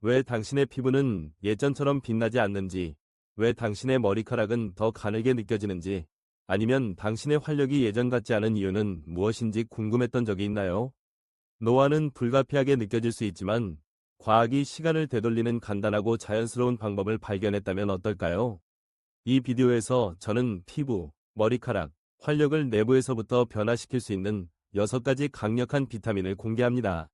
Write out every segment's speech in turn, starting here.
왜 당신의 피부는 예전처럼 빛나지 않는지, 왜 당신의 머리카락은 더 가늘게 느껴지는지, 아니면 당신의 활력이 예전 같지 않은 이유는 무엇인지 궁금했던 적이 있나요? 노화는 불가피하게 느껴질 수 있지만 과학이 시간을 되돌리는 간단하고 자연스러운 방법을 발견했다면 어떨까요? 이 비디오에서 저는 피부, 머리카락, 활력을 내부에서부터 변화시킬 수 있는 6가지 강력한 비타민을 공개합니다.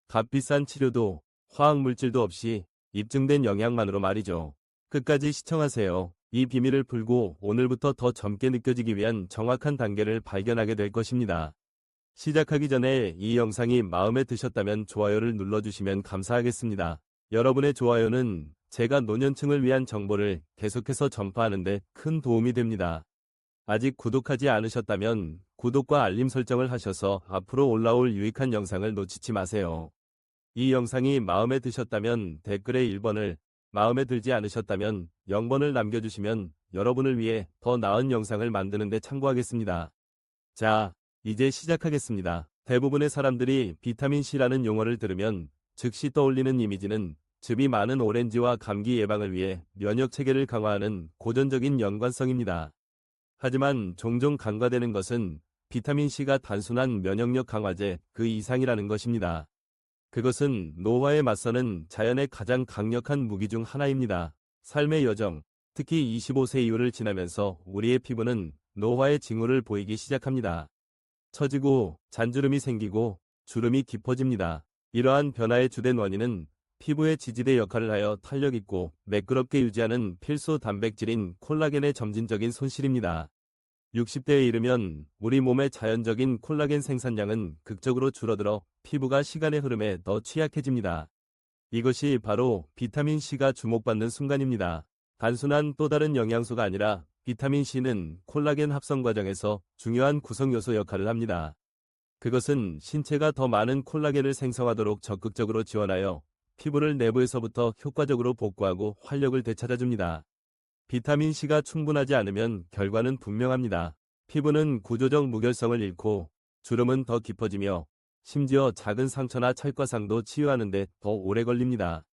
값비싼 치료도 화학물질도 없이 입증된 영양만으로 말이죠. 끝까지 시청하세요. 이 비밀을 풀고 오늘부터 더 젊게 느껴지기 위한 정확한 단계를 발견하게 될 것입니다. 시작하기 전에 이 영상이 마음에 드셨다면 좋아요를 눌러주시면 감사하겠습니다. 여러분의 좋아요는 제가 노년층을 위한 정보를 계속해서 전파하는 데 큰 도움이 됩니다. 아직 구독하지 않으셨다면 구독과 알림 설정을 하셔서 앞으로 올라올 유익한 영상을 놓치지 마세요. 이 영상이 마음에 드셨다면 댓글에 1번을, 마음에 들지 않으셨다면 0번을 남겨주시면 여러분을 위해 더 나은 영상을 만드는 데 참고하겠습니다. 자, 이제 시작하겠습니다. 대부분의 사람들이 비타민C라는 용어를 들으면 즉시 떠올리는 이미지는 즙이 많은 오렌지와 감기 예방을 위해 면역체계를 강화하는 고전적인 연관성입니다. 하지만 종종 간과되는 것은 비타민C가 단순한 면역력 강화제 그 이상이라는 것입니다. 그것은 노화에 맞서는 자연의 가장 강력한 무기 중 하나입니다. 삶의 여정, 특히 25세 이후를 지나면서 우리의 피부는 노화의 징후를 보이기 시작합니다. 처지고 잔주름이 생기고 주름이 깊어집니다. 이러한 변화의 주된 원인은 피부의 지지대 역할을 하여 탄력 있고 매끄럽게 유지하는 필수 단백질인 콜라겐의 점진적인 손실입니다. 60대에 이르면 우리 몸의 자연적인 콜라겐 생산량은 극적으로 줄어들어 피부가 시간의 흐름에 더 취약해집니다. 이것이 바로 비타민C가 주목받는 순간입니다. 단순한 또 다른 영양소가 아니라 비타민C는 콜라겐 합성 과정에서 중요한 구성 요소 역할을 합니다. 그것은 신체가 더 많은 콜라겐을 생성하도록 적극적으로 지원하여 피부를 내부에서부터 효과적으로 복구하고 활력을 되찾아줍니다. 비타민C가 충분하지 않으면 결과는 분명합니다. 피부는 구조적 무결성을 잃고 주름은 더 깊어지며 심지어 작은 상처나 철과상도 치유하는 데 더 오래 걸립니다.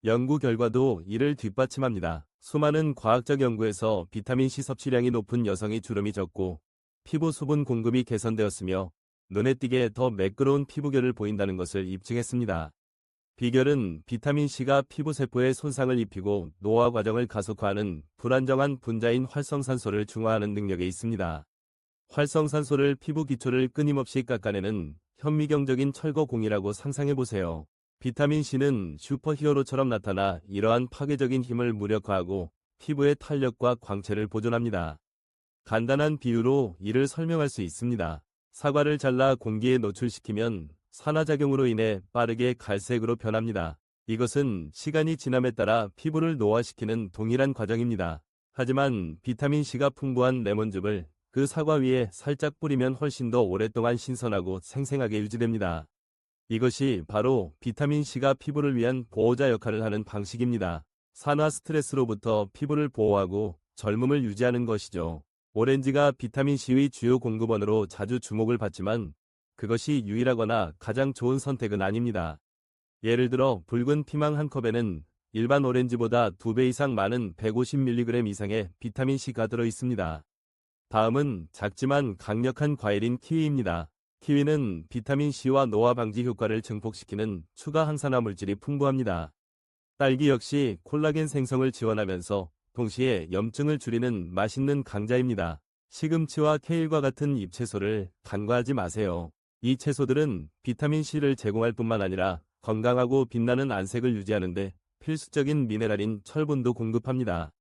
연구 결과도 이를 뒷받침합니다. 수많은 과학적 연구에서 비타민C 섭취량이 높은 여성이 주름이 적고 피부 수분 공급이 개선되었으며 눈에 띄게 더 매끄러운 피부결을 보인다는 것을 입증했습니다. 비결은 비타민C가 피부세포에 손상을 입히고 노화 과정을 가속화하는 불안정한 분자인 활성산소를 중화하는 능력에 있습니다. 활성산소를 피부 기초를 끊임없이 깎아내는 현미경적인 철거공이라고 상상해보세요. 비타민C는 슈퍼히어로처럼 나타나 이러한 파괴적인 힘을 무력화하고 피부의 탄력과 광채를 보존합니다. 간단한 비유로 이를 설명할 수 있습니다. 사과를 잘라 공기에 노출시키면 산화작용으로 인해 빠르게 갈색으로 변합니다. 이것은 시간이 지남에 따라 피부를 노화시키는 동일한 과정입니다. 하지만 비타민C가 풍부한 레몬즙을 그 사과 위에 살짝 뿌리면 훨씬 더 오랫동안 신선하고 생생하게 유지됩니다. 이것이 바로 비타민C가 피부를 위한 보호자 역할을 하는 방식입니다. 산화 스트레스로부터 피부를 보호하고 젊음을 유지하는 것이죠. 오렌지가 비타민C의 주요 공급원으로 자주 주목을 받지만 그것이 유일하거나 가장 좋은 선택은 아닙니다. 예를 들어 붉은 피망 한 컵에는 일반 오렌지보다 2배 이상 많은 150mg 이상의 비타민C가 들어있습니다. 다음은 작지만 강력한 과일인 키위입니다. 키위는 비타민C와 노화 방지 효과를 증폭시키는 추가 항산화 물질이 풍부합니다. 딸기 역시 콜라겐 생성을 지원하면서 동시에 염증을 줄이는 맛있는 강자입니다. 시금치와 케일과 같은 잎채소를 간과하지 마세요. 이 채소들은 비타민C를 제공할 뿐만 아니라 건강하고 빛나는 안색을 유지하는 데 필수적인 미네랄인 철분도 공급합니다.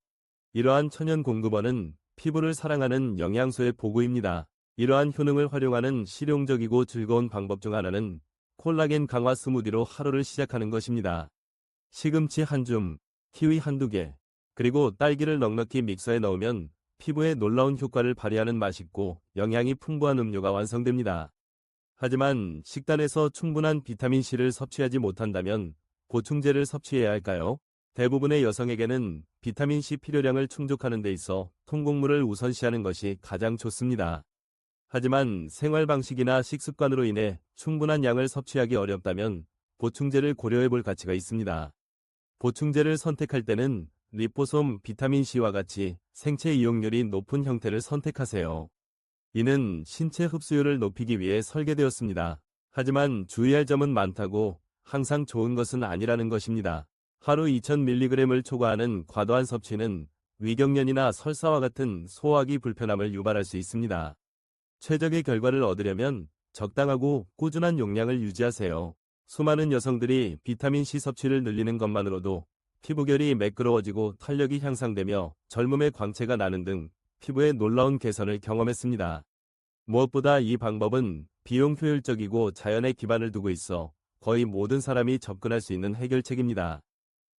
이러한 천연 공급원은 피부를 사랑하는 영양소의 보고입니다. 이러한 효능을 활용하는 실용적이고 즐거운 방법 중 하나는 콜라겐 강화 스무디로 하루를 시작하는 것입니다. 시금치 한 줌, 키위 한두 개, 그리고 딸기를 넉넉히 믹서에 넣으면 피부에 놀라운 효과를 발휘하는 맛있고 영양이 풍부한 음료가 완성됩니다. 하지만 식단에서 충분한 비타민C를 섭취하지 못한다면 보충제를 섭취해야 할까요? 대부분의 여성에게는 비타민C 필요량을 충족하는 데 있어 통곡물을 우선시하는 것이 가장 좋습니다. 하지만 생활 방식이나 식습관으로 인해 충분한 양을 섭취하기 어렵다면 보충제를 고려해 볼 가치가 있습니다. 보충제를 선택할 때는 리포솜, 비타민C와 같이 생체 이용률이 높은 형태를 선택하세요. 이는 신체 흡수율을 높이기 위해 설계되었습니다. 하지만 주의할 점은 많다고 항상 좋은 것은 아니라는 것입니다. 하루 2000mg을 초과하는 과도한 섭취는 위경련이나 설사와 같은 소화기 불편함을 유발할 수 있습니다. 최적의 결과를 얻으려면 적당하고 꾸준한 용량을 유지하세요. 수많은 여성들이 비타민C 섭취를 늘리는 것만으로도 피부결이 매끄러워지고 탄력이 향상되며 젊음의 광채가 나는 등 피부의 놀라운 개선을 경험했습니다. 무엇보다 이 방법은 비용 효율적이고 자연에 기반을 두고 있어 거의 모든 사람이 접근할 수 있는 해결책입니다.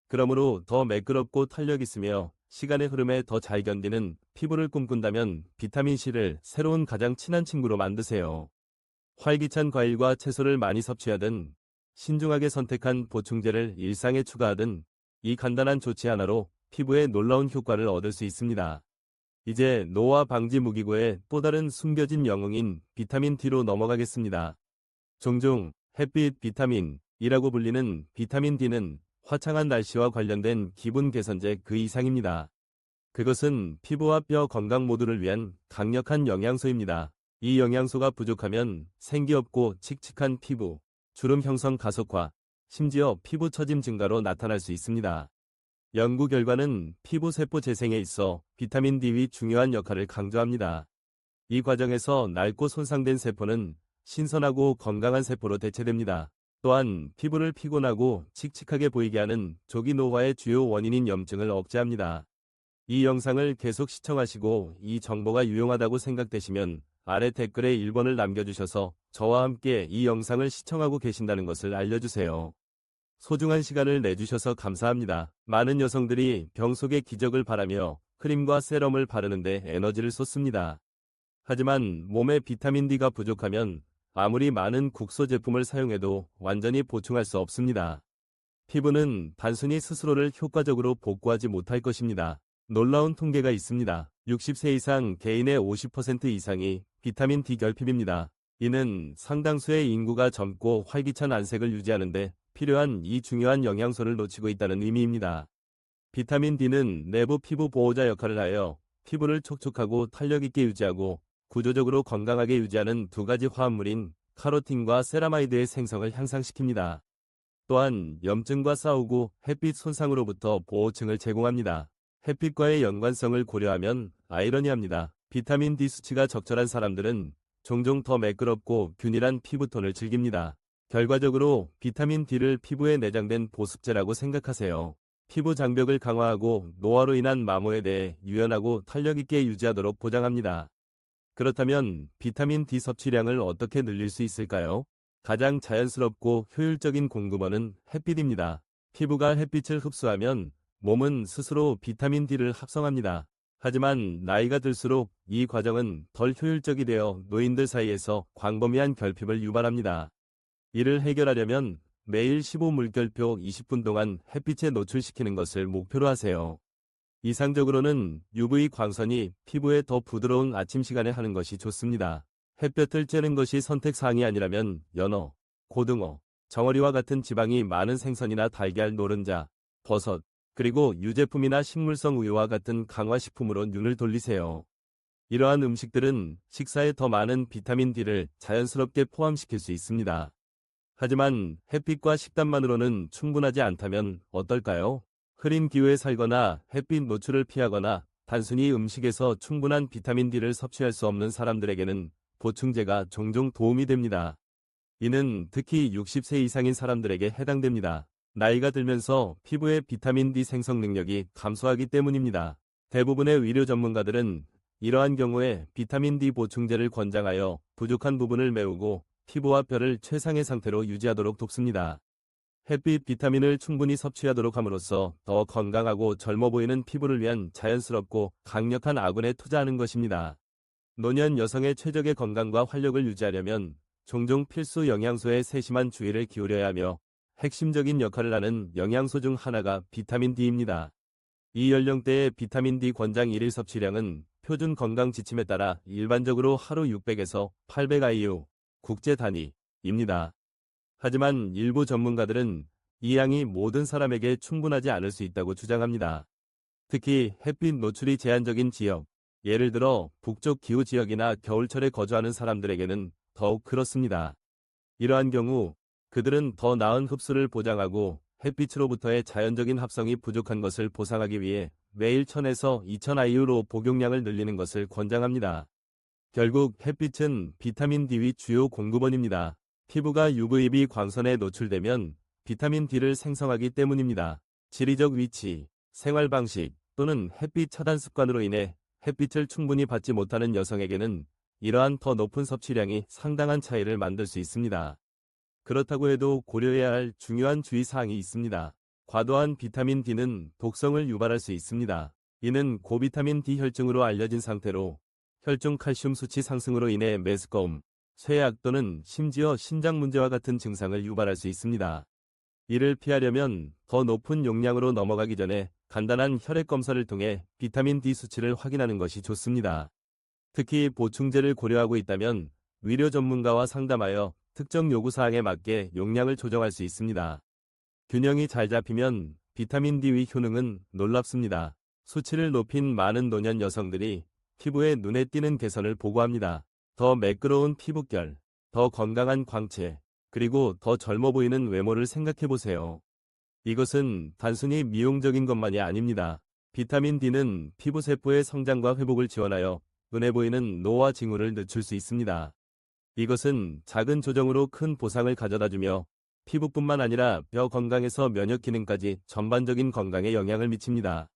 그러므로 더 매끄럽고 탄력 있으며 시간의 흐름에 더 잘 견디는 피부를 꿈꾼다면 비타민C를 새로운 가장 친한 친구로 만드세요. 활기찬 과일과 채소를 많이 섭취하든 신중하게 선택한 보충제를 일상에 추가하든 이 간단한 조치 하나로 피부에 놀라운 효과를 얻을 수 있습니다. 이제 노화 방지 무기고의 또 다른 숨겨진 영웅인 비타민 D로 넘어가겠습니다. 종종 햇빛 비타민이라고 불리는 비타민 D는 화창한 날씨와 관련된 기분 개선제 그 이상입니다. 그것은 피부와 뼈 건강 모두를 위한 강력한 영양소입니다. 이 영양소가 부족하면 생기 없고 칙칙한 피부, 주름 형성 가속화, 심지어 피부 처짐 증가로 나타날 수 있습니다. 연구 결과는 피부 세포 재생에 있어 비타민 D의 중요한 역할을 강조합니다. 이 과정에서 낡고 손상된 세포는 신선하고 건강한 세포로 대체됩니다. 또한 피부를 피곤하고 칙칙하게 보이게 하는 조기 노화의 주요 원인인 염증을 억제합니다. 이 영상을 계속 시청하시고 이 정보가 유용하다고 생각되시면 아래 댓글에 1번을 남겨주셔서 저와 함께 이 영상을 시청하고 계신다는 것을 알려주세요. 소중한 시간을 내주셔서 감사합니다. 많은 여성들이 병 속의 기적을 바라며 크림과 세럼을 바르는데 에너지를 쏟습니다. 하지만 몸에 비타민 D가 부족하면 아무리 많은 국소 제품을 사용해도 완전히 보충할 수 없습니다. 피부는 단순히 스스로를 효과적으로 복구하지 못할 것입니다. 놀라운 통계가 있습니다. 60세 이상 개인의 50% 이상이 비타민 D 결핍입니다. 이는 상당수의 인구가 젊고 활기찬 안색을 유지하는데 필요한 이 중요한 영양소를 놓치고 있다는 의미입니다. 비타민 D는 내부 피부 보호자 역할을 하여 피부를 촉촉하고 탄력 있게 유지하고 구조적으로 건강하게 유지하는 두 가지 화합물인 카로틴과 세라마이드의 생성을 향상시킵니다. 또한 염증과 싸우고 햇빛 손상으로부터 보호층을 제공합니다. 햇빛과의 연관성을 고려하면 아이러니합니다. 비타민 D 수치가 적절한 사람들은 종종 더 매끄럽고 균일한 피부톤을 즐깁니다. 결과적으로 비타민 D를 피부에 내장된 보습제라고 생각하세요. 피부 장벽을 강화하고 노화로 인한 마모에 대해 유연하고 탄력 있게 유지하도록 보장합니다. 그렇다면 비타민 D 섭취량을 어떻게 늘릴 수 있을까요? 가장 자연스럽고 효율적인 공급원은 햇빛입니다. 피부가 햇빛을 흡수하면 몸은 스스로 비타민 D를 합성합니다. 하지만 나이가 들수록 이 과정은 덜 효율적이 되어 노인들 사이에서 광범위한 결핍을 유발합니다. 이를 해결하려면 매일 15물결표 20분 동안 햇빛에 노출시키는 것을 목표로 하세요. 이상적으로는 UV 광선이 피부에 더 부드러운 아침 시간에 하는 것이 좋습니다. 햇볕을 쬐는 것이 선택사항이 아니라면 연어, 고등어, 정어리와 같은 지방이 많은 생선이나 달걀, 노른자, 버섯, 그리고 유제품이나 식물성 우유와 같은 강화식품으로 눈을 돌리세요. 이러한 음식들은 식사에 더 많은 비타민 D를 자연스럽게 포함시킬 수 있습니다. 하지만 햇빛과 식단만으로는 충분하지 않다면 어떨까요? 흐린 기후에 살거나 햇빛 노출을 피하거나 단순히 음식에서 충분한 비타민 D를 섭취할 수 없는 사람들에게는 보충제가 종종 도움이 됩니다. 이는 특히 60세 이상인 사람들에게 해당됩니다. 나이가 들면서 피부의 비타민 D 생성 능력이 감소하기 때문입니다. 대부분의 의료 전문가들은 이러한 경우에 비타민 D 보충제를 권장하여 부족한 부분을 메우고 피부와 뼈를 최상의 상태로 유지하도록 돕습니다. 햇빛 비타민을 충분히 섭취하도록 함으로써 더 건강하고 젊어 보이는 피부를 위한 자연스럽고 강력한 아군에 투자하는 것입니다. 노년 여성의 최적의 건강과 활력을 유지하려면 종종 필수 영양소에 세심한 주의를 기울여야 하며 핵심적인 역할을 하는 영양소 중 하나가 비타민 D입니다. 이 연령대의 비타민 D 권장 1일 섭취량은 표준 건강 지침에 따라 일반적으로 하루 600에서 800 IU 국제 단위입니다. 하지만 일부 전문가들은 이 양이 모든 사람에게 충분하지 않을 수 있다고 주장합니다. 특히 햇빛 노출이 제한적인 지역, 예를 들어 북쪽 기후 지역이나 겨울철에 거주하는 사람들에게는 더욱 그렇습니다. 이러한 경우 그들은 더 나은 흡수를 보장하고 햇빛으로부터의 자연적인 합성이 부족한 것을 보상하기 위해 매일 1000에서 2000IU로 복용량을 늘리는 것을 권장합니다. 결국 햇빛은 비타민 D의 주요 공급원입니다. 피부가 UVB 광선에 노출되면 비타민 D를 생성하기 때문입니다. 지리적 위치, 생활 방식 또는 햇빛 차단 습관으로 인해 햇빛을 충분히 받지 못하는 여성에게는 이러한 더 높은 섭취량이 상당한 차이를 만들 수 있습니다. 그렇다고 해도 고려해야 할 중요한 주의사항이 있습니다. 과도한 비타민 D는 독성을 유발할 수 있습니다. 이는 고비타민 D 혈증으로 알려진 상태로 혈중 칼슘 수치 상승으로 인해 메스꺼움, 쇠약 또는 심지어 신장 문제와 같은 증상을 유발할 수 있습니다. 이를 피하려면 더 높은 용량으로 넘어가기 전에 간단한 혈액 검사를 통해 비타민 D 수치를 확인하는 것이 좋습니다. 특히 보충제를 고려하고 있다면 의료 전문가와 상담하여 특정 요구사항에 맞게 용량을 조정할 수 있습니다. 균형이 잘 잡히면 비타민 D의 효능은 놀랍습니다. 수치를 높인 많은 노년 여성들이 피부에 눈에 띄는 개선을 보고합니다. 더 매끄러운 피부결, 더 건강한 광채, 그리고 더 젊어 보이는 외모를 생각해보세요. 이것은 단순히 미용적인 것만이 아닙니다. 비타민 D는 피부 세포의 성장과 회복을 지원하여 눈에 보이는 노화 징후를 늦출 수 있습니다. 이것은 작은 조정으로 큰 보상을 가져다주며 피부뿐만 아니라 뼈 건강에서 면역 기능까지 전반적인 건강에 영향을 미칩니다.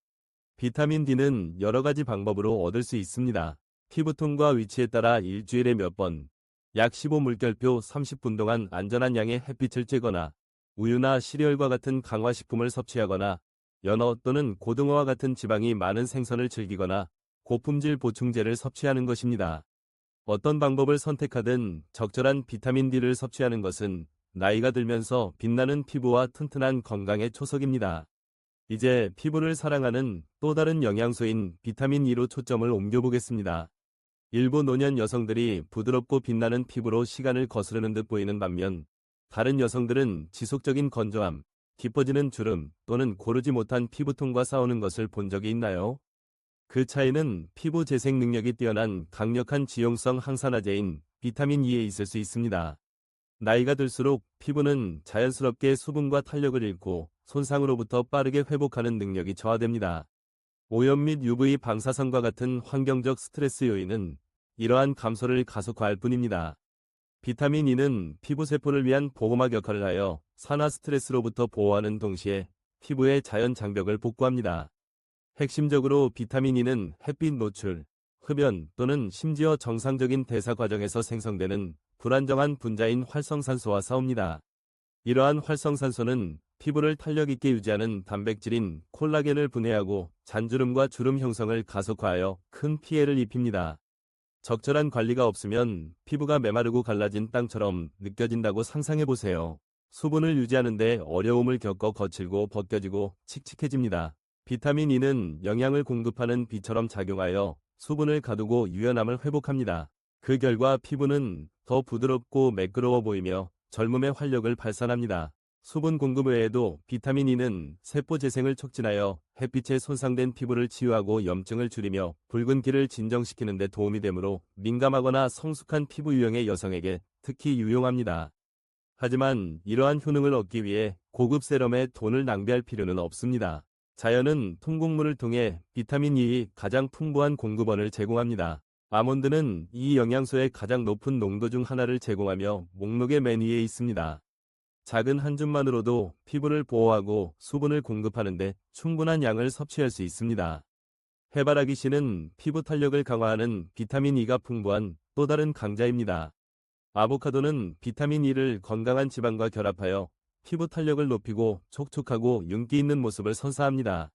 비타민 D는 여러 가지 방법으로 얻을 수 있습니다. 피부톤과 위치에 따라 일주일에 몇 번, 약 15물결표 30분 동안 안전한 양의 햇빛을 쬐거나 우유나 시리얼과 같은 강화식품을 섭취하거나 연어 또는 고등어와 같은 지방이 많은 생선을 즐기거나 고품질 보충제를 섭취하는 것입니다. 어떤 방법을 선택하든 적절한 비타민 D를 섭취하는 것은 나이가 들면서 빛나는 피부와 튼튼한 건강의 초석입니다. 이제 피부를 사랑하는 또 다른 영양소인 비타민 E로 초점을 옮겨보겠습니다. 일부 노년 여성들이 부드럽고 빛나는 피부로 시간을 거스르는 듯 보이는 반면 다른 여성들은 지속적인 건조함, 깊어지는 주름 또는 고르지 못한 피부톤과 싸우는 것을 본 적이 있나요? 그 차이는 피부 재생 능력이 뛰어난 강력한 지용성 항산화제인 비타민 E에 있을 수 있습니다. 나이가 들수록 피부는 자연스럽게 수분과 탄력을 잃고 손상으로부터 빠르게 회복하는 능력이 저하됩니다. 오염 및 UV 방사선과 같은 환경적 스트레스 요인은 이러한 감소를 가속화할 뿐입니다. 비타민 E는 피부 세포를 위한 보호막 역할을 하여 산화 스트레스로부터 보호하는 동시에 피부의 자연 장벽을 복구합니다. 핵심적으로 비타민 E는 햇빛 노출, 흡연 또는 심지어 정상적인 대사 과정에서 생성되는 불안정한 분자인 활성산소와 싸웁니다. 이러한 활성산소는 피부를 탄력 있게 유지하는 단백질인 콜라겐을 분해하고 잔주름과 주름 형성을 가속화하여 큰 피해를 입힙니다. 적절한 관리가 없으면 피부가 메마르고 갈라진 땅처럼 느껴진다고 상상해보세요. 수분을 유지하는 데 어려움을 겪어 거칠고 벗겨지고 칙칙해집니다. 비타민 E는 영양을 공급하는 비처럼 작용하여 수분을 가두고 유연함을 회복합니다. 그 결과 피부는 더 부드럽고 매끄러워 보이며 젊음의 활력을 발산합니다. 수분 공급 외에도 비타민 E는 세포 재생을 촉진하여 햇빛에 손상된 피부를 치유하고 염증을 줄이며 붉은기를 진정시키는 데 도움이 되므로 민감하거나 성숙한 피부 유형의 여성에게 특히 유용합니다. 하지만 이러한 효능을 얻기 위해 고급 세럼에 돈을 낭비할 필요는 없습니다. 자연은 통곡물을 통해 비타민 E의 가장 풍부한 공급원을 제공합니다. 아몬드는 이 영양소의 가장 높은 농도 중 하나를 제공하며 목록의 맨 위에 있습니다. 작은 한 줌만으로도 피부를 보호하고 수분을 공급하는데 충분한 양을 섭취할 수 있습니다. 해바라기 씨는 피부 탄력을 강화하는 비타민 E가 풍부한 또 다른 강자입니다. 아보카도는 비타민 E를 건강한 지방과 결합하여 피부 탄력을 높이고 촉촉하고 윤기 있는 모습을 선사합니다.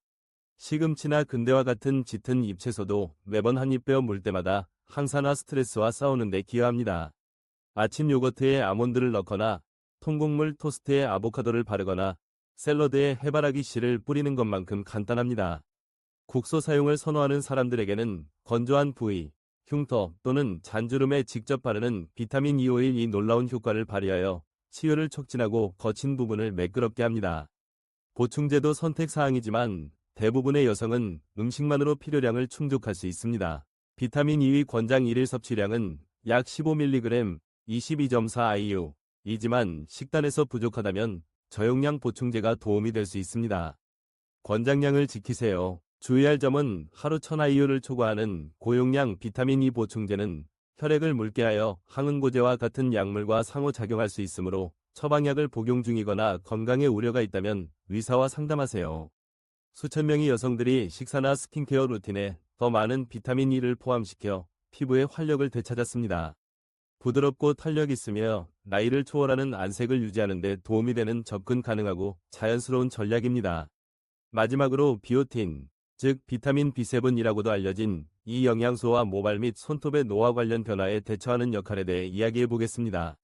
시금치나 근대와 같은 짙은 잎채소도 매번 한 입 베어 물 때마다 항산화 스트레스와 싸우는 데 기여합니다. 아침 요거트에 아몬드를 넣거나 통곡물 토스트에 아보카도를 바르거나 샐러드에 해바라기 씨를 뿌리는 것만큼 간단합니다. 국소 사용을 선호하는 사람들에게는 건조한 부위, 흉터 또는 잔주름에 직접 바르는 비타민 E 오일이 놀라운 효과를 발휘하여 치유를 촉진하고 거친 부분을 매끄럽게 합니다. 보충제도 선택사항이지만 대부분의 여성은 음식만으로 필요량을 충족할 수 있습니다. 비타민 E의 권장 1일 섭취량은 약 15mg, 22.4 IU이지만 식단에서 부족하다면 저용량 보충제가 도움이 될 수 있습니다. 권장량을 지키세요. 주의할 점은 하루 1000IU를 초과하는 고용량 비타민 E 보충제는 혈액을 묽게 하여 항응고제와 같은 약물과 상호작용할 수 있으므로 처방약을 복용 중이거나 건강에 우려가 있다면 의사와 상담하세요. 수천 명의 여성들이 식사나 스킨케어 루틴에 더 많은 비타민 E를 포함시켜 피부의 활력을 되찾았습니다. 부드럽고 탄력 있으며 나이를 초월하는 안색을 유지하는 데 도움이 되는 접근 가능하고 자연스러운 전략입니다. 마지막으로 비오틴, 즉 비타민 B7이라고도 알려진 이 영양소와 모발 및 손톱의 노화 관련 변화에 대처하는 역할에 대해 이야기해 보겠습니다.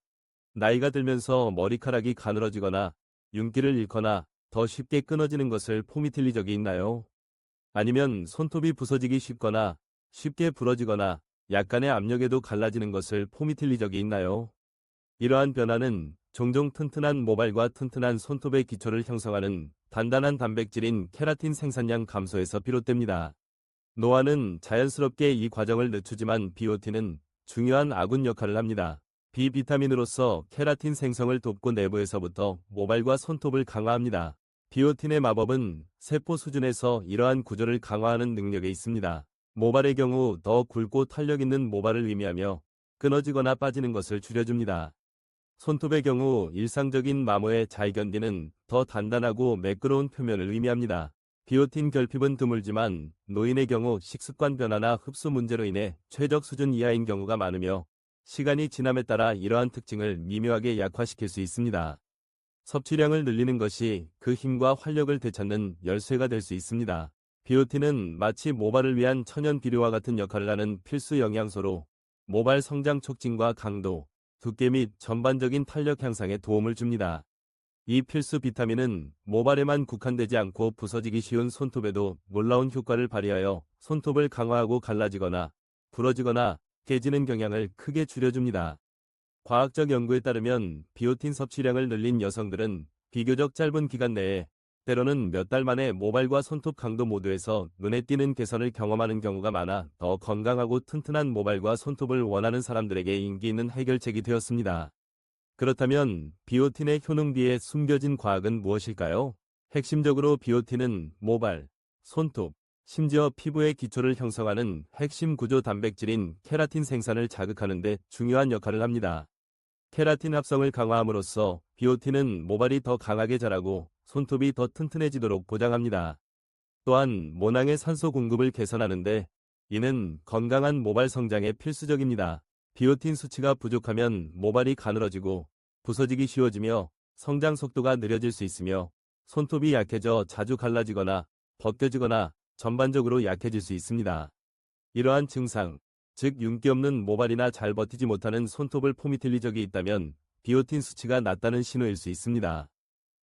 나이가 들면서 머리카락이 가늘어지거나 윤기를 잃거나 더 쉽게 끊어지는 것을 포미틀린 적이 있나요? 아니면 손톱이 부서지기 쉽거나 쉽게 부러지거나 약간의 압력에도 갈라지는 것을 포미틀린 적이 있나요? 이러한 변화는 종종 튼튼한 모발과 튼튼한 손톱의 기초를 형성하는 단단한 단백질인 케라틴 생산량 감소에서 비롯됩니다. 노화는 자연스럽게 이 과정을 늦추지만 비오틴은 중요한 아군 역할을 합니다. 비비타민으로서 케라틴 생성을 돕고 내부에서부터 모발과 손톱을 강화합니다. 비오틴의 마법은 세포 수준에서 이러한 구조를 강화하는 능력에 있습니다. 모발의 경우 더 굵고 탄력 있는 모발을 의미하며 끊어지거나 빠지는 것을 줄여줍니다. 손톱의 경우 일상적인 마모에 잘 견디는 더 단단하고 매끄러운 표면을 의미합니다. 비오틴 결핍은 드물지만 노인의 경우 식습관 변화나 흡수 문제로 인해 최적 수준 이하인 경우가 많으며 시간이 지남에 따라 이러한 특징을 미묘하게 약화시킬 수 있습니다. 섭취량을 늘리는 것이 그 힘과 활력을 되찾는 열쇠가 될 수 있습니다. 비오틴은 마치 모발을 위한 천연 비료와 같은 역할을 하는 필수 영양소로 모발 성장 촉진과 강도, 두께 및 전반적인 탄력 향상에 도움을 줍니다. 이 필수 비타민은 모발에만 국한되지 않고 부서지기 쉬운 손톱에도 놀라운 효과를 발휘하여 손톱을 강화하고 갈라지거나 부러지거나 깨지는 경향을 크게 줄여줍니다. 과학적 연구에 따르면 비오틴 섭취량을 늘린 여성들은 비교적 짧은 기간 내에 때로는 몇 달 만에 모발과 손톱 강도 모두에서 눈에 띄는 개선을 경험하는 경우가 많아 더 건강하고 튼튼한 모발과 손톱을 원하는 사람들에게 인기 있는 해결책이 되었습니다. 그렇다면 비오틴의 효능 뒤에 숨겨진 과학은 무엇일까요? 핵심적으로 비오틴은 모발, 손톱, 심지어 피부의 기초를 형성하는 핵심 구조 단백질인 케라틴 생산을 자극하는 데 중요한 역할을 합니다. 케라틴 합성을 강화함으로써 비오틴은 모발이 더 강하게 자라고 손톱이 더 튼튼해지도록 보장합니다. 또한 모낭의 산소 공급을 개선하는데 이는 건강한 모발 성장에 필수적입니다. 비오틴 수치가 부족하면 모발이 가늘어지고 부서지기 쉬워지며 성장 속도가 느려질 수 있으며 손톱이 약해져 자주 갈라지거나 벗겨지거나 전반적으로 약해질 수 있습니다. 이러한 증상, 즉 윤기 없는 모발이나 잘 버티지 못하는 손톱을 포미틀린 적이 있다면 비오틴 수치가 낮다는 신호일 수 있습니다.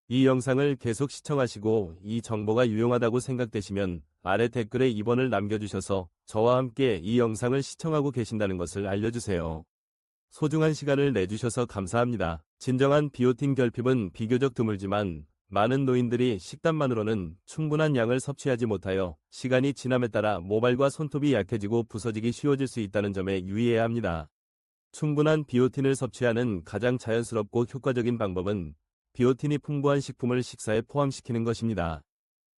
이 영상을 계속 시청하시고 이 정보가 유용하다고 생각되시면 아래 댓글에 2번을 남겨주셔서 저와 함께 이 영상을 시청하고 계신다는 것을 알려주세요. 소중한 시간을 내주셔서 감사합니다. 진정한 비오틴 결핍은 비교적 드물지만 많은 노인들이 식단만으로는 충분한 양을 섭취하지 못하여 시간이 지남에 따라 모발과 손톱이 약해지고 부서지기 쉬워질 수 있다는 점에 유의해야 합니다. 충분한 비오틴을 섭취하는 가장 자연스럽고 효과적인 방법은 비오틴이 풍부한 식품을 식사에 포함시키는 것입니다.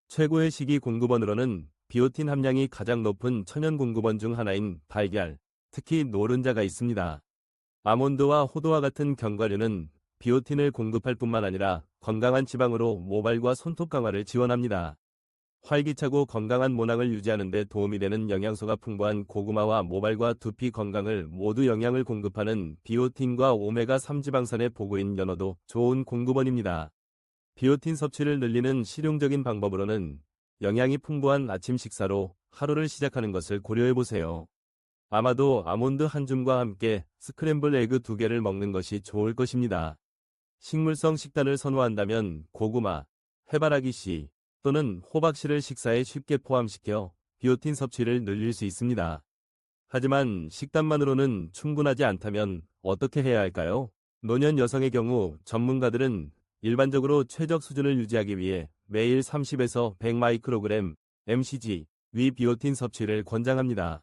최고의 식이 공급원으로는 비오틴 함량이 가장 높은 천연 공급원 중 하나인 달걀, 특히 노른자가 있습니다. 아몬드와 호두와 같은 견과류는 비오틴을 공급할 뿐만 아니라 건강한 지방으로 모발과 손톱 강화를 지원합니다. 활기차고 건강한 모낭을 유지하는 데 도움이 되는 영양소가 풍부한 고구마와 모발과 두피 건강을 모두 영양을 공급하는 비오틴과 오메가3 지방산의 보고인 연어도 좋은 공급원입니다. 비오틴 섭취를 늘리는 실용적인 방법으로는 영양이 풍부한 아침 식사로 하루를 시작하는 것을 고려해보세요. 아마도 아몬드 한 줌과 함께 스크램블 에그 2개를 먹는 것이 좋을 것입니다. 식물성 식단을 선호한다면 고구마, 해바라기 씨 또는 호박씨를 식사에 쉽게 포함시켜 비오틴 섭취를 늘릴 수 있습니다. 하지만 식단만으로는 충분하지 않다면 어떻게 해야 할까요? 노년 여성의 경우 전문가들은 일반적으로 최적 수준을 유지하기 위해 매일 30에서 100 마이크로그램 mcg 위 비오틴 섭취를 권장합니다.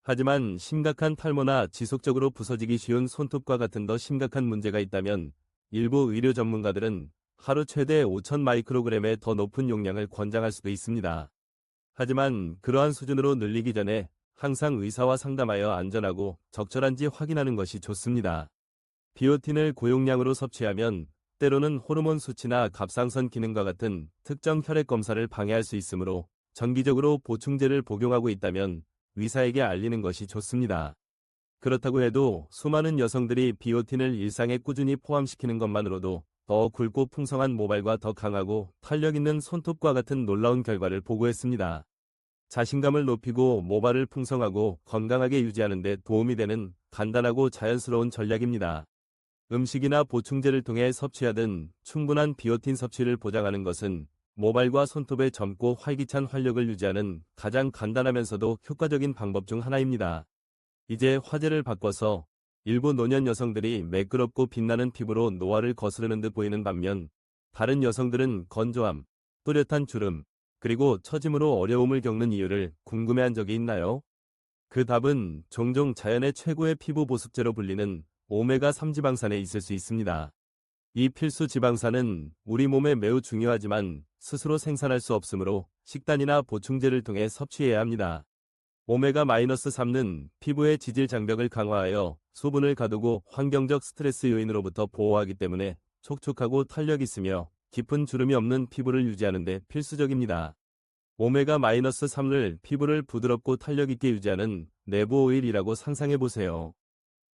하지만 심각한 탈모나 지속적으로 부서지기 쉬운 손톱과 같은 더 심각한 문제가 있다면 일부 의료 전문가들은 하루 최대 5,000 마이크로그램의 더 높은 용량을 권장할 수도 있습니다. 하지만 그러한 수준으로 늘리기 전에 항상 의사와 상담하여 안전하고 적절한지 확인하는 것이 좋습니다. 비오틴을 고용량으로 섭취하면 때로는 호르몬 수치나 갑상선 기능과 같은 특정 혈액 검사를 방해할 수 있으므로 정기적으로 보충제를 복용하고 있다면 의사에게 알리는 것이 좋습니다. 그렇다고 해도 수많은 여성들이 비오틴을 일상에 꾸준히 포함시키는 것만으로도 더 굵고 풍성한 모발과 더 강하고 탄력 있는 손톱과 같은 놀라운 결과를 보고했습니다. 자신감을 높이고 모발을 풍성하고 건강하게 유지하는 데 도움이 되는 간단하고 자연스러운 전략입니다. 음식이나 보충제를 통해 섭취하든 충분한 비오틴 섭취를 보장하는 것은 모발과 손톱의 젊고 활기찬 활력을 유지하는 가장 간단하면서도 효과적인 방법 중 하나입니다. 이제 화제를 바꿔서 일부 노년 여성들이 매끄럽고 빛나는 피부로 노화를 거스르는 듯 보이는 반면 다른 여성들은 건조함, 또렷한 주름, 그리고 처짐으로 어려움을 겪는 이유를 궁금해한 적이 있나요? 그 답은 종종 자연의 최고의 피부 보습제로 불리는 오메가3 지방산에 있을 수 있습니다. 이 필수 지방산은 우리 몸에 매우 중요하지만 스스로 생산할 수 없으므로 식단이나 보충제를 통해 섭취해야 합니다. 오메가-3는 피부의 지질 장벽을 강화하여 수분을 가두고 환경적 스트레스 요인으로부터 보호하기 때문에 촉촉하고 탄력 있으며 깊은 주름이 없는 피부를 유지하는 데 필수적입니다. 오메가-3을 피부를 부드럽고 탄력 있게 유지하는 내부 오일이라고 상상해 보세요.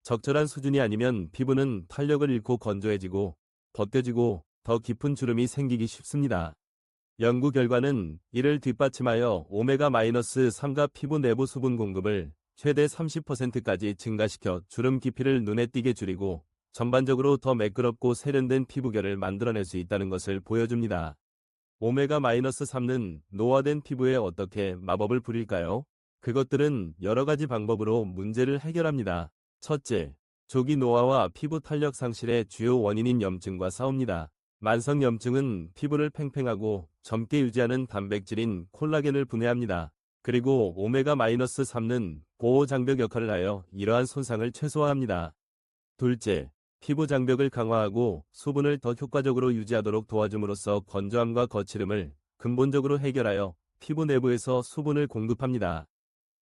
적절한 수준이 아니면 피부는 탄력을 잃고 건조해지고 벗겨지고 더 깊은 주름이 생기기 쉽습니다. 연구 결과는 이를 뒷받침하여 오메가-3가 피부 내부 수분 공급을 최대 30%까지 증가시켜 주름 깊이를 눈에 띄게 줄이고 전반적으로 더 매끄럽고 세련된 피부결을 만들어낼 수 있다는 것을 보여줍니다. 오메가-3는 노화된 피부에 어떻게 마법을 부릴까요? 그것들은 여러 가지 방법으로 문제를 해결합니다. 첫째, 조기 노화와 피부 탄력 상실의 주요 원인인 염증과 싸웁니다. 만성염증은 피부를 팽팽하고 젊게 유지하는 단백질인 콜라겐을 분해합니다. 그리고 오메가-3는 보호 장벽 역할을 하여 이러한 손상을 최소화합니다. 둘째, 피부 장벽을 강화하고 수분을 더 효과적으로 유지하도록 도와줌으로써 건조함과 거칠음을 근본적으로 해결하여 피부 내부에서 수분을 공급합니다.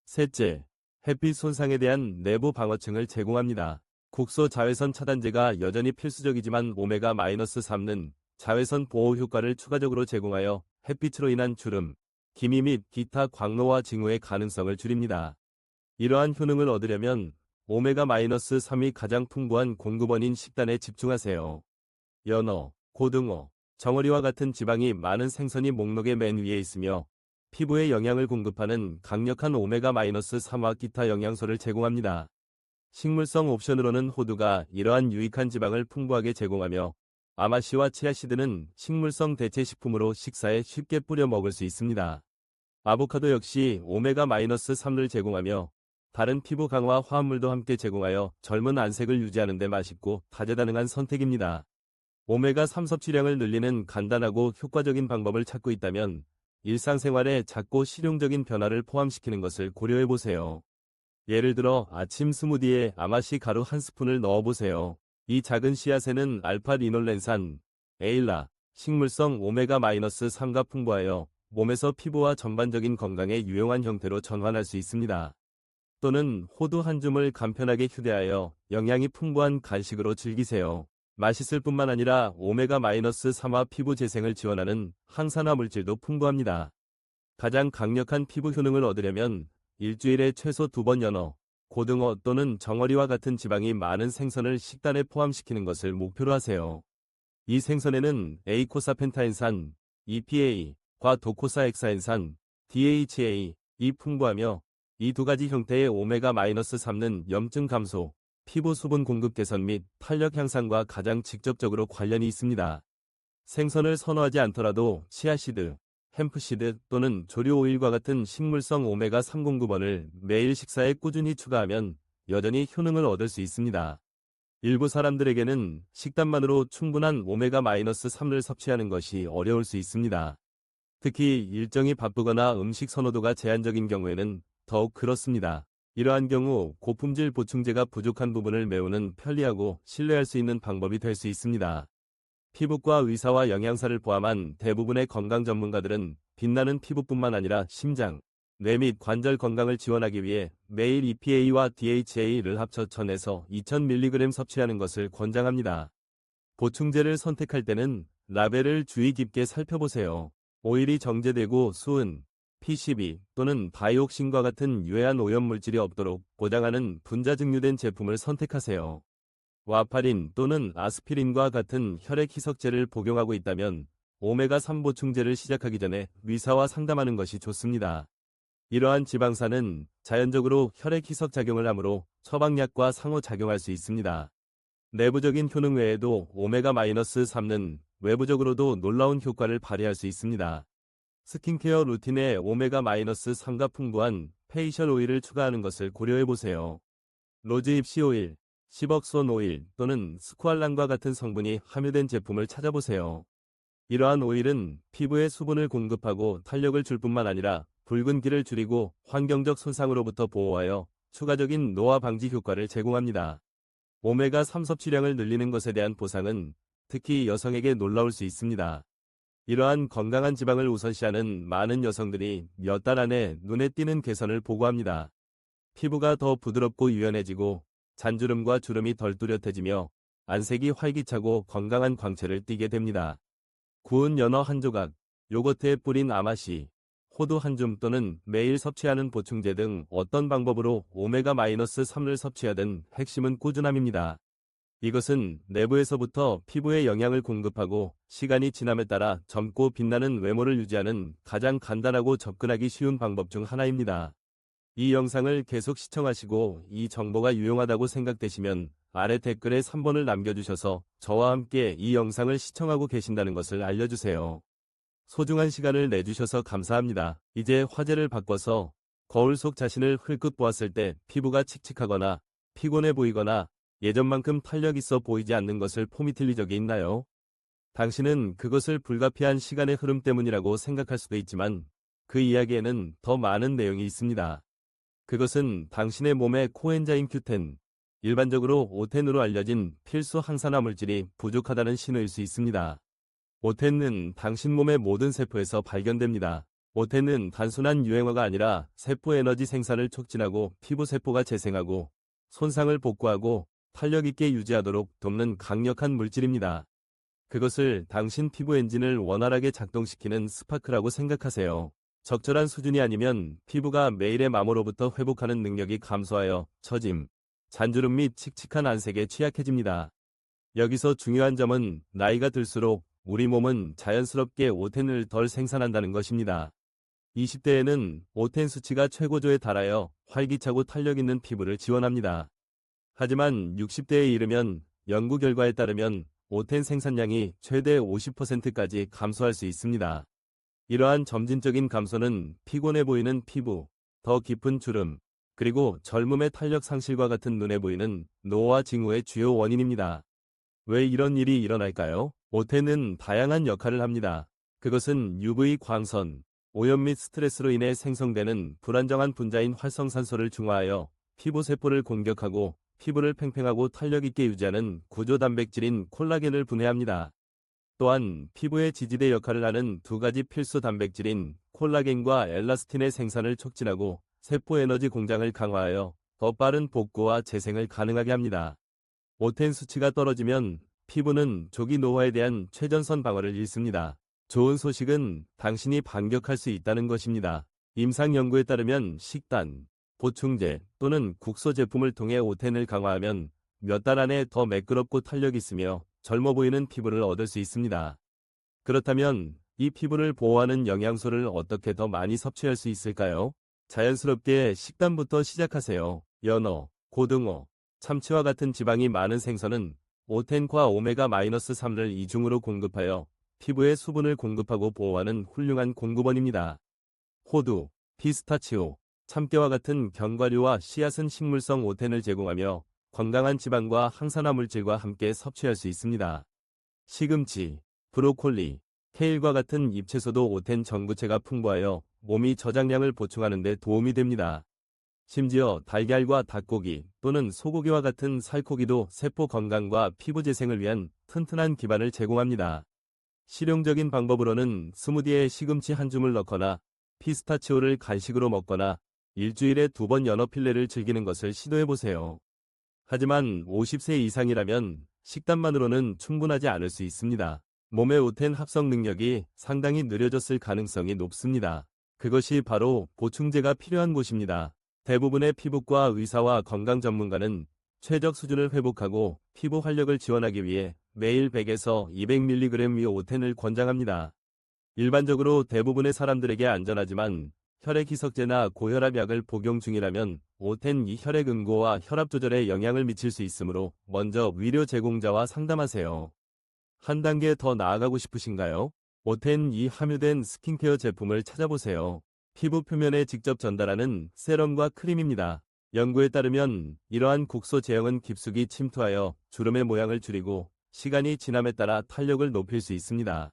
셋째, 햇빛 손상에 대한 내부 방어층을 제공합니다. 국소 자외선 차단제가 여전히 필수적이지만 오메가-3는 자외선 보호 효과를 추가적으로 제공하여 햇빛으로 인한 주름, 기미 및 기타 광노화 징후의 가능성을 줄입니다. 이러한 효능을 얻으려면 오메가-3이 가장 풍부한 공급원인 식단에 집중하세요. 연어, 고등어, 정어리와 같은 지방이 많은 생선이 목록의 맨 위에 있으며 피부에 영양을 공급하는 강력한 오메가-3와 기타 영양소를 제공합니다. 식물성 옵션으로는 호두가 이러한 유익한 지방을 풍부하게 제공하며 아마씨와 치아씨드는 식물성 대체식품으로 식사에 쉽게 뿌려 먹을 수 있습니다. 아보카도 역시 오메가-3를 제공하며 다른 피부 강화 화합물도 함께 제공하여 젊은 안색을 유지하는 데 맛있고 다재다능한 선택입니다. 오메가3 섭취량을 늘리는 간단하고 효과적인 방법을 찾고 있다면 일상생활에 작고 실용적인 변화를 포함시키는 것을 고려해보세요. 예를 들어 아침 스무디에 아마씨 가루 한 스푼을 넣어보세요. 이 작은 씨앗에는 알파-리놀렌산, 에일라, 식물성 오메가-3가 풍부하여 몸에서 피부와 전반적인 건강에 유용한 형태로 전환할 수 있습니다. 또는 호두 한 줌을 간편하게 휴대하여 영양이 풍부한 간식으로 즐기세요. 맛있을 뿐만 아니라 오메가-3와 피부 재생을 지원하는 항산화 물질도 풍부합니다. 가장 강력한 피부 효능을 얻으려면 일주일에 최소 2번 연어, 고등어 또는 정어리와 같은 지방이 많은 생선을 식단에 포함시키는 것을 목표로 하세요. 이 생선에는 에이코사펜타엔산, EPA,과 도코사엑사엔산, DHA, 이 풍부하며 이 두 가지 형태의 오메가-3는 염증 감소, 피부 수분 공급 개선 및 탄력 향상과 가장 직접적으로 관련이 있습니다. 생선을 선호하지 않더라도 치아씨드, 햄프시드 또는 조류 오일과 같은 식물성 오메가3 공급원을 매일 식사에 꾸준히 추가하면 여전히 효능을 얻을 수 있습니다. 일부 사람들에게는 식단만으로 충분한 오메가-3를 섭취하는 것이 어려울 수 있습니다. 특히 일정이 바쁘거나 음식 선호도가 제한적인 경우에는 더욱 그렇습니다. 이러한 경우 고품질 보충제가 부족한 부분을 메우는 편리하고 신뢰할 수 있는 방법이 될 수 있습니다. 피부과 의사와 영양사를 포함한 대부분의 건강 전문가들은 빛나는 피부뿐만 아니라 심장, 뇌 및 관절 건강을 지원하기 위해 매일 EPA와 DHA를 합쳐 1000에서 2000mg 섭취하는 것을 권장합니다. 보충제를 선택할 때는 라벨을 주의 깊게 살펴보세요. 오일이 정제되고 수은, PCB 또는 다이옥신과 같은 유해한 오염물질이 없도록 보장하는 분자증류된 제품을 선택하세요. 와파린 또는 아스피린과 같은 혈액 희석제를 복용하고 있다면 오메가3 보충제를 시작하기 전에 의사와 상담하는 것이 좋습니다. 이러한 지방산은 자연적으로 혈액 희석 작용을 하므로 처방약과 상호작용할 수 있습니다. 내부적인 효능 외에도 오메가-3는 외부적으로도 놀라운 효과를 발휘할 수 있습니다. 스킨케어 루틴에 오메가-3가 풍부한 페이셜 오일을 추가하는 것을 고려해보세요. 로즈잎씨 오일, 시벅손 오일 또는 스쿠알란과 같은 성분이 함유된 제품을 찾아보세요. 이러한 오일은 피부에 수분을 공급하고 탄력을 줄 뿐만 아니라 붉은기를 줄이고 환경적 손상으로부터 보호하여 추가적인 노화 방지 효과를 제공합니다. 오메가3 섭취량을 늘리는 것에 대한 보상은 특히 여성에게 놀라울 수 있습니다. 이러한 건강한 지방을 우선시하는 많은 여성들이 몇 달 안에 눈에 띄는 개선을 보고합니다. 피부가 더 부드럽고 유연해지고 잔주름과 주름이 덜 뚜렷해지며 안색이 활기차고 건강한 광채를 띠게 됩니다. 구운 연어 한 조각, 요거트에 뿌린 아마시, 호두 한 줌 또는 매일 섭취하는 보충제 등 어떤 방법으로 오메가-3를 섭취하든 핵심은 꾸준함입니다. 이것은 내부에서부터 피부에 영양을 공급하고 시간이 지남에 따라 젊고 빛나는 외모를 유지하는 가장 간단하고 접근하기 쉬운 방법 중 하나입니다. 이 영상을 계속 시청하시고 이 정보가 유용하다고 생각되시면 아래 댓글에 3번을 남겨주셔서 저와 함께 이 영상을 시청하고 계신다는 것을 알려주세요. 소중한 시간을 내주셔서 감사합니다. 이제 화제를 바꿔서 거울 속 자신을 흘끗 보았을 때 피부가 칙칙하거나 피곤해 보이거나 예전만큼 탄력 있어 보이지 않는 것을 폼이 틀린 적이 있나요? 당신은 그것을 불가피한 시간의 흐름 때문이라고 생각할 수도 있지만 그 이야기에는 더 많은 내용이 있습니다. 그것은 당신의 몸의 코엔자임 Q10, 일반적으로 O10으로 알려진 필수 항산화 물질이 부족하다는 신호일 수 있습니다. O10은 당신 몸의 모든 세포에서 발견됩니다. O10은 단순한 유행어가 아니라 세포 에너지 생산을 촉진하고 피부 세포가 재생하고 손상을 복구하고 탄력 있게 유지하도록 돕는 강력한 물질입니다. 그것을 당신 피부 엔진을 원활하게 작동시키는 스파크라고 생각하세요. 적절한 수준이 아니면 피부가 매일의 마모로부터 회복하는 능력이 감소하여 처짐, 잔주름 및 칙칙한 안색에 취약해집니다. 여기서 중요한 점은 나이가 들수록 우리 몸은 자연스럽게 O10을 덜 생산한다는 것입니다. 20대에는 O10 수치가 최고조에 달하여 활기차고 탄력 있는 피부를 지원합니다. 하지만 60대에 이르면 연구 결과에 따르면 O10 생산량이 최대 50%까지 감소할 수 있습니다. 이러한 점진적인 감소는 피곤해 보이는 피부, 더 깊은 주름, 그리고 젊음의 탄력 상실과 같은 눈에 보이는 노화 징후의 주요 원인입니다. 왜 이런 일이 일어날까요? O10은 다양한 역할을 합니다. 그것은 UV 광선, 오염 및 스트레스로 인해 생성되는 불안정한 분자인 활성산소를 중화하여 피부 세포를 공격하고 피부를 팽팽하고 탄력 있게 유지하는 구조 단백질인 콜라겐을 분해합니다. 또한 피부의 지지대 역할을 하는 두 가지 필수 단백질인 콜라겐과 엘라스틴의 생산을 촉진하고 세포 에너지 공장을 강화하여 더 빠른 복구와 재생을 가능하게 합니다. O10 수치가 떨어지면 피부는 조기 노화에 대한 최전선 방어를 잃습니다. 좋은 소식은 당신이 반격할 수 있다는 것입니다. 임상 연구에 따르면 식단, 보충제 또는 국소 제품을 통해 O10을 강화하면 몇 달 안에 더 매끄럽고 탄력 있으며 젊어 보이는 피부를 얻을 수 있습니다. 그렇다면 이 피부를 보호하는 영양소를 어떻게 더 많이 섭취할 수 있을까요? 자연스럽게 식단부터 시작하세요. 연어, 고등어, 참치와 같은 지방이 많은 생선은 O10과 오메가-3를 이중으로 공급하여 피부에 수분을 공급하고 보호하는 훌륭한 공급원입니다. 호두, 피스타치오, 참깨와 같은 견과류와 씨앗은 식물성 O10을 제공하며 건강한 지방과 항산화 물질과 함께 섭취할 수 있습니다. 시금치, 브로콜리, 케일과 같은 잎채소도 오텐 전구체가 풍부하여 몸이 저장량을 보충하는 데 도움이 됩니다. 심지어 달걀과 닭고기 또는 소고기와 같은 살코기도 세포 건강과 피부 재생을 위한 튼튼한 기반을 제공합니다. 실용적인 방법으로는 스무디에 시금치 한 줌을 넣거나 피스타치오를 간식으로 먹거나 일주일에 2번 연어 필레를 즐기는 것을 시도해보세요. 하지만 50세 이상이라면 식단만으로는 충분하지 않을 수 있습니다. 몸의 오텐 합성 능력이 상당히 느려졌을 가능성이 높습니다. 그것이 바로 보충제가 필요한 곳입니다. 대부분의 피부과 의사와 건강 전문가는 최적 수준을 회복하고 피부 활력을 지원하기 위해 매일 100에서 200mg의 오텐을 권장합니다. 일반적으로 대부분의 사람들에게 안전하지만 혈액 희석제나 고혈압 약을 복용 중이라면 오텐 이 혈액 응고와 혈압 조절에 영향을 미칠 수 있으므로 먼저 위료 제공자와 상담하세요. 한 단계 더 나아가고 싶으신가요? 오텐 이 함유된 스킨케어 제품을 찾아보세요. 피부 표면에 직접 전달하는 세럼과 크림입니다. 연구에 따르면 이러한 국소 제형은 깊숙이 침투하여 주름의 모양을 줄이고 시간이 지남에 따라 탄력을 높일 수 있습니다.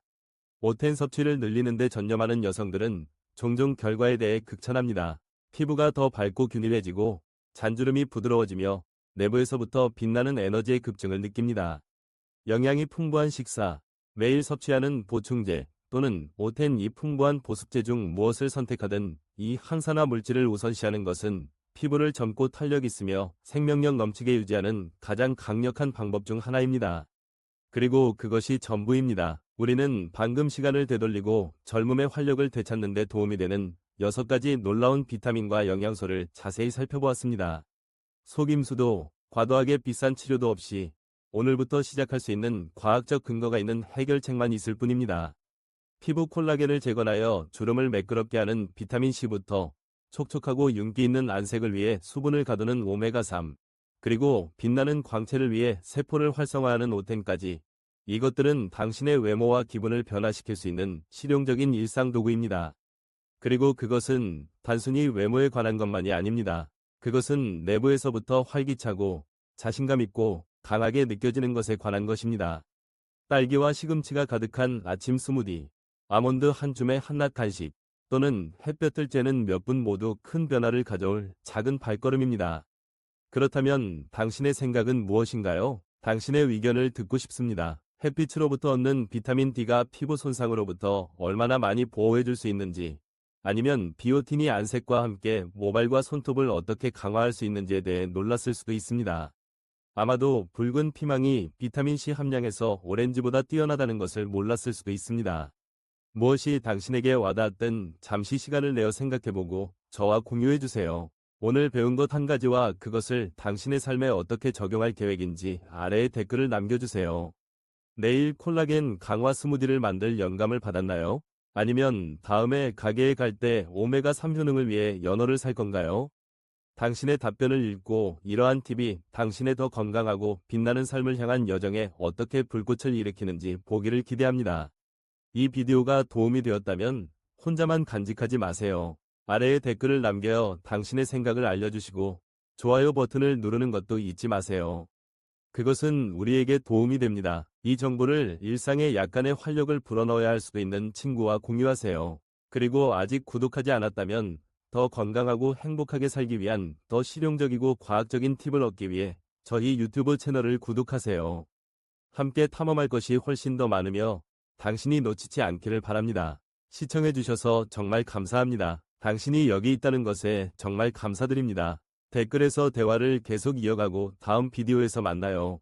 오텐 섭취를 늘리는 데 전념하는 여성들은 종종 결과에 대해 극찬합니다. 피부가 더 밝고 균일해지고 잔주름이 부드러워지며 내부에서부터 빛나는 에너지의 급증을 느낍니다. 영양이 풍부한 식사, 매일 섭취하는 보충제 또는 오텐 이 풍부한 보습제 중 무엇을 선택하든 이 항산화 물질을 우선시하는 것은 피부를 젊고 탄력 있으며 생명력 넘치게 유지하는 가장 강력한 방법 중 하나입니다. 그리고 그것이 전부입니다. 우리는 방금 시간을 되돌리고 젊음의 활력을 되찾는 데 도움이 되는 6가지 놀라운 비타민과 영양소를 자세히 살펴보았습니다. 속임수도 과도하게 비싼 치료도 없이 오늘부터 시작할 수 있는 과학적 근거가 있는 해결책만 있을 뿐입니다. 피부 콜라겐을 재건하여 주름을 매끄럽게 하는 비타민C부터 촉촉하고 윤기 있는 안색을 위해 수분을 가두는 오메가3, 그리고 빛나는 광채를 위해 세포를 활성화하는 오텐까지, 이것들은 당신의 외모와 기분을 변화시킬 수 있는 실용적인 일상 도구입니다. 그리고 그것은 단순히 외모에 관한 것만이 아닙니다. 그것은 내부에서부터 활기차고 자신감 있고 강하게 느껴지는 것에 관한 것입니다. 딸기와 시금치가 가득한 아침 스무디, 아몬드 한 줌의 한낮 간식, 또는 햇볕을 쬐는 몇 분 모두 큰 변화를 가져올 작은 발걸음입니다. 그렇다면 당신의 생각은 무엇인가요? 당신의 의견을 듣고 싶습니다. 햇빛으로부터 얻는 비타민 D가 피부 손상으로부터 얼마나 많이 보호해줄 수 있는지, 아니면 비오틴이 안색과 함께 모발과 손톱을 어떻게 강화할 수 있는지에 대해 놀랐을 수도 있습니다. 아마도 붉은 피망이 비타민C 함량에서 오렌지보다 뛰어나다는 것을 몰랐을 수도 있습니다. 무엇이 당신에게 와닿았든 잠시 시간을 내어 생각해보고 저와 공유해주세요. 오늘 배운 것 한 가지와 그것을 당신의 삶에 어떻게 적용할 계획인지 아래에 댓글을 남겨주세요. 내일 콜라겐 강화 스무디를 만들 영감을 받았나요? 아니면 다음에 가게에 갈 때 오메가3 효능을 위해 연어를 살 건가요? 당신의 답변을 읽고 이러한 팁이 당신의 더 건강하고 빛나는 삶을 향한 여정에 어떻게 불꽃을 일으키는지 보기를 기대합니다. 이 비디오가 도움이 되었다면 혼자만 간직하지 마세요. 아래에 댓글을 남겨 당신의 생각을 알려주시고 좋아요 버튼을 누르는 것도 잊지 마세요. 그것은 우리에게 도움이 됩니다. 이 정보를 일상에 약간의 활력을 불어넣어야 할 수도 있는 친구와 공유하세요. 그리고 아직 구독하지 않았다면 더 건강하고 행복하게 살기 위한 더 실용적이고 과학적인 팁을 얻기 위해 저희 유튜브 채널을 구독하세요. 함께 탐험할 것이 훨씬 더 많으며 당신이 놓치지 않기를 바랍니다. 시청해주셔서 정말 감사합니다. 당신이 여기 있다는 것에 정말 감사드립니다. 댓글에서 대화를 계속 이어가고 다음 비디오에서 만나요.